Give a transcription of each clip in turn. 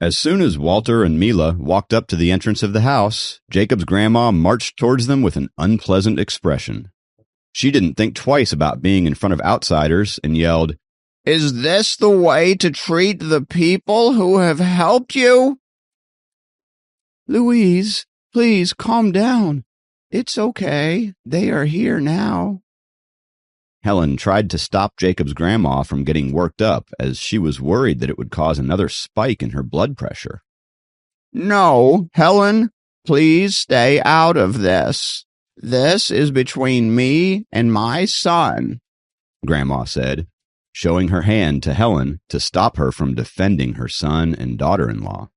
As soon as Walter and Mila walked up to the entrance of the house, Jacob's grandma marched towards them with an unpleasant expression. She didn't think twice about being in front of outsiders and yelled, "Is this the way to treat the people who have helped you?" "Louise, please calm down. It's okay. They are here now." Helen tried to stop Jacob's grandma from getting worked up, as she was worried that it would cause another spike in her blood pressure. "No, Helen, please stay out of this. This is between me and my son," Grandma said, showing her hand to Helen to stop her from defending her son and daughter-in-law.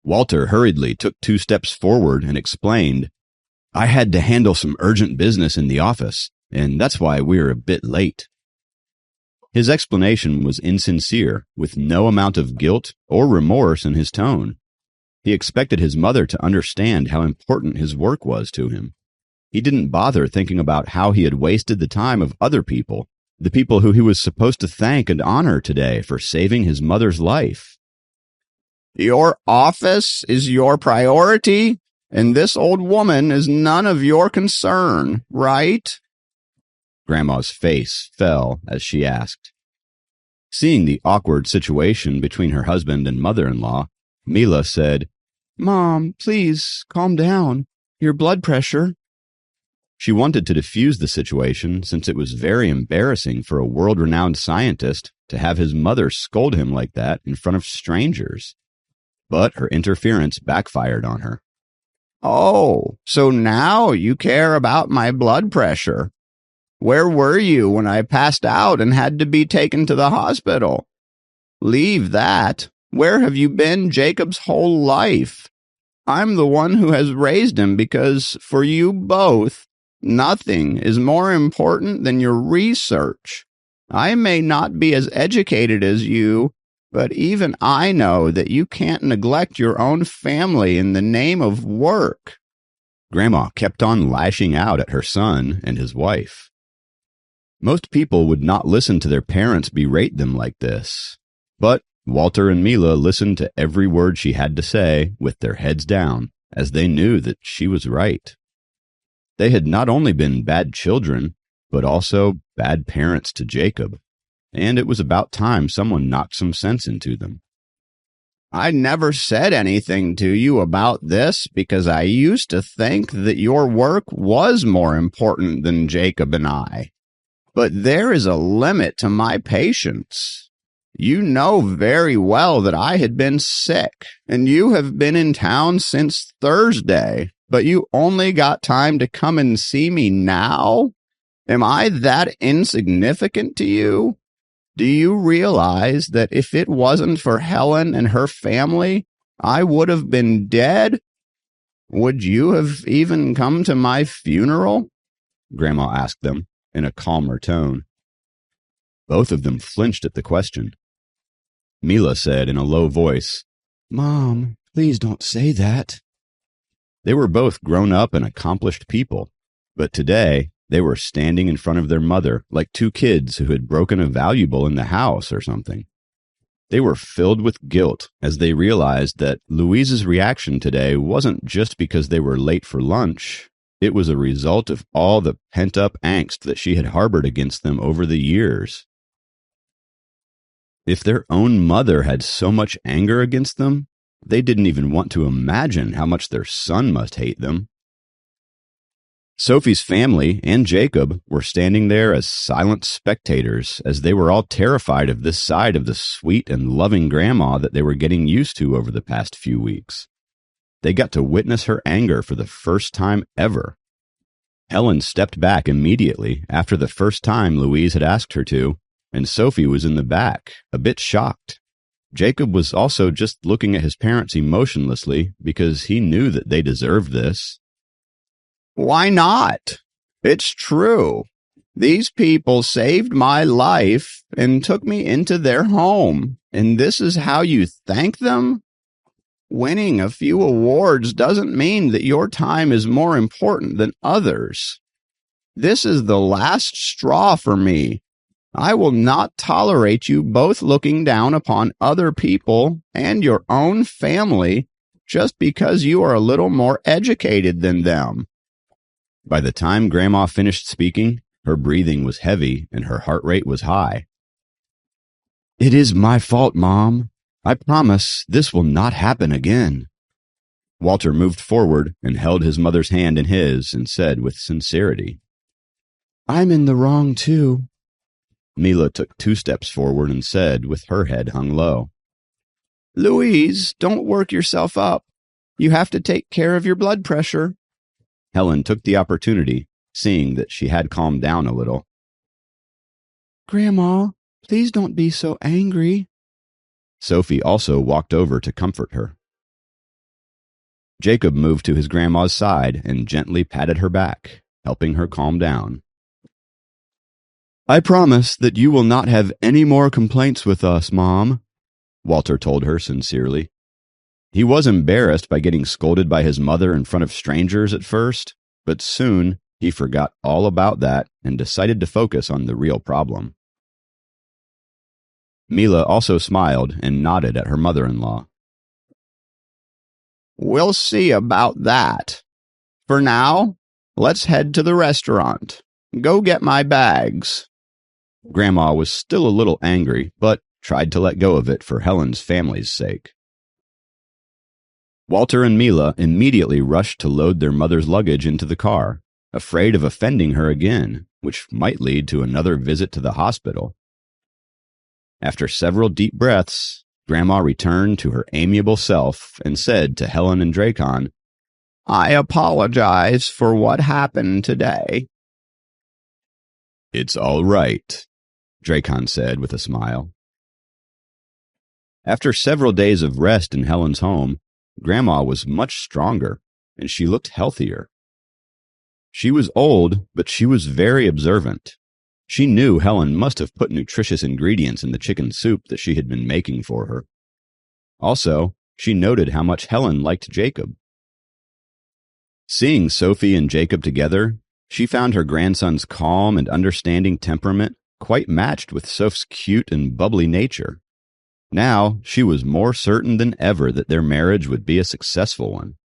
Walter hurriedly took 2 steps forward and explained, "I had to handle some urgent business in the office, and that's why we're a bit late." His explanation was insincere, with no amount of guilt or remorse in his tone. He expected his mother to understand how important his work was to him. He didn't bother thinking about how he had wasted the time of other people, the people who he was supposed to thank and honor today for saving his mother's life. "Your office is your priority, and this old woman is none of your concern, right?" Grandma's face fell as she asked. Seeing the awkward situation between her husband and mother-in-law, Mila said, "Mom, please calm down. Your blood pressure." She wanted to diffuse the situation since it was very embarrassing for a world-renowned scientist to have his mother scold him like that in front of strangers. But her interference backfired on her. "Oh, so now you care about my blood pressure. Where were you when I passed out and had to be taken to the hospital? Leave that. Where have you been Jacob's whole life? I'm the one who has raised him because, for you both, nothing is more important than your research. I may not be as educated as you, but even I know that you can't neglect your own family in the name of work." Grandma kept on lashing out at her son and his wife. Most people would not listen to their parents berate them like this, but Walter and Mila listened to every word she had to say with their heads down, as they knew that she was right. They had not only been bad children, but also bad parents to Jacob, and it was about time someone knocked some sense into them. "I never said anything to you about this because I used to think that your work was more important than Jacob and I. But there is a limit to my patience. You know very well that I had been sick, and you have been in town since Thursday, but you only got time to come and see me now? Am I that insignificant to you? Do you realize that if it wasn't for Helen and her family, I would have been dead? Would you have even come to my funeral?" Grandma asked them in a calmer tone. Both of them flinched at the question. Mila said in a low voice, "Mom, please don't say that." They were both grown-up and accomplished people, but today they were standing in front of their mother like 2 kids who had broken a valuable in the house or something. They were filled with guilt as they realized that Louise's reaction today wasn't just because they were late for lunch. It was a result of all the pent-up angst that she had harbored against them over the years. If their own mother had so much anger against them, they didn't even want to imagine how much their son must hate them. Sophie's family and Jacob were standing there as silent spectators as they were all terrified of this side of the sweet and loving grandma that they were getting used to over the past few weeks. They got to witness her anger for the first time ever. Helen stepped back immediately after the first time Louise had asked her to, and Sophie was in the back, a bit shocked. Jacob was also just looking at his parents emotionlessly because he knew that they deserved this. "Why not? It's true. These people saved my life and took me into their home, and this is how you thank them? Winning a few awards doesn't mean that your time is more important than others. This is the last straw for me. I will not tolerate you both looking down upon other people and your own family just because you are a little more educated than them." By the time Grandma finished speaking, her breathing was heavy and her heart rate was high. "It is my fault, Mom. I promise this will not happen again." Walter moved forward and held his mother's hand in his and said with sincerity, "I'm in the wrong, too." Mila took 2 steps forward and said, with her head hung low, "Louise, don't work yourself up. You have to take care of your blood pressure." Helen took the opportunity, seeing that she had calmed down a little. "Grandma, please don't be so angry." Sophie also walked over to comfort her. Jacob moved to his grandma's side and gently patted her back, helping her calm down. "I promise that you will not have any more complaints with us, Mom," Walter told her sincerely. He was embarrassed by getting scolded by his mother in front of strangers at first, but soon he forgot all about that and decided to focus on the real problem. Mila also smiled and nodded at her mother-in-law. "We'll see about that. For now, let's head to the restaurant. Go get my bags." Grandma was still a little angry, but tried to let go of it for Helen's family's sake. Walter and Mila immediately rushed to load their mother's luggage into the car, afraid of offending her again, which might lead to another visit to the hospital. After several deep breaths, Grandma returned to her amiable self and said to Helen and Dracon, "I apologize for what happened today." "It's all right," Dracon said with a smile. After several days of rest in Helen's home, Grandma was much stronger, and she looked healthier. She was old, but she was very observant. She knew Helen must have put nutritious ingredients in the chicken soup that she had been making for her. Also, she noted how much Helen liked Jacob. Seeing Sophie and Jacob together, she found her grandson's calm and understanding temperament quite matched with Soph's cute and bubbly nature. Now, she was more certain than ever that their marriage would be a successful one.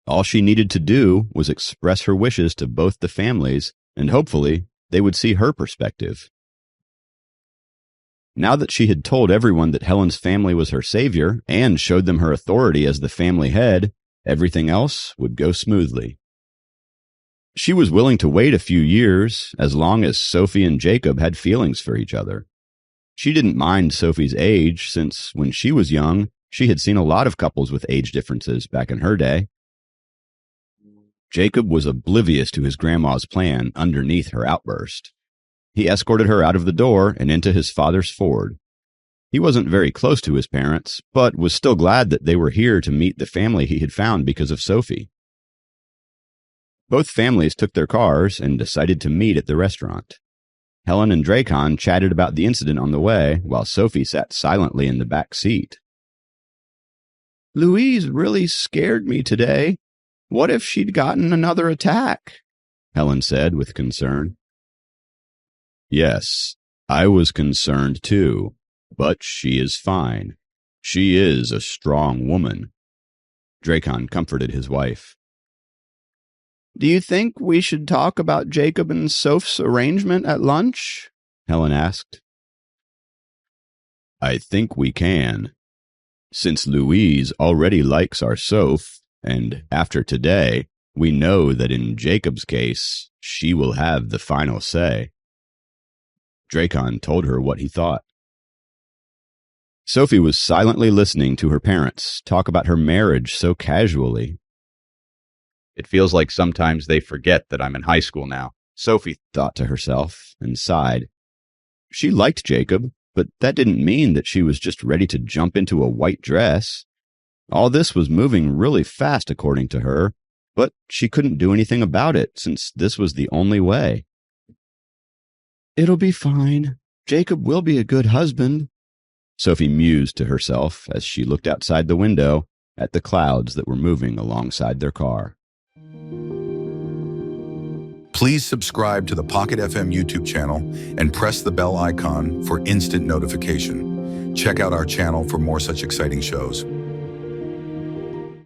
All she needed to do was express her wishes to both the families, and hopefully they would see her perspective. Now that she had told everyone that Helen's family was her savior and showed them her authority as the family head, everything else would go smoothly. She was willing to wait a few years, as long as Sophie and Jacob had feelings for each other. She didn't mind Sophie's age, since when she was young, she had seen a lot of couples with age differences back in her day. Jacob was oblivious to his grandma's plan underneath her outburst. He escorted her out of the door and into his father's Ford. He wasn't very close to his parents, but was still glad that they were here to meet the family he had found because of Sophie. Both families took their cars and decided to meet at the restaurant. Helen and Dracon chatted about the incident on the way, while Sophie sat silently in the back seat. "Louise really scared me today. What if she'd gotten another attack?" Helen said with concern. "Yes, I was concerned too, but she is fine. She is a strong woman," Dracon comforted his wife. "Do you think we should talk about Jacob and Soph's arrangement at lunch?" Helen asked. "I think we can. Since Louise already likes our Soph, and after today, we know that in Jacob's case, she will have the final say." Dracon told her what he thought. Sophie was silently listening to her parents talk about her marriage so casually. "It feels like sometimes they forget that I'm in high school now," Sophie thought to herself and sighed. She liked Jacob, but that didn't mean that she was just ready to jump into a white dress. All this was moving really fast according to her, but she couldn't do anything about it since this was the only way. "It'll be fine. Jacob will be a good husband," Sophie mused to herself as she looked outside the window at the clouds that were moving alongside their car. Please subscribe to the Pocket FM YouTube channel and press the bell icon for instant notification. Check out our channel for more such exciting shows.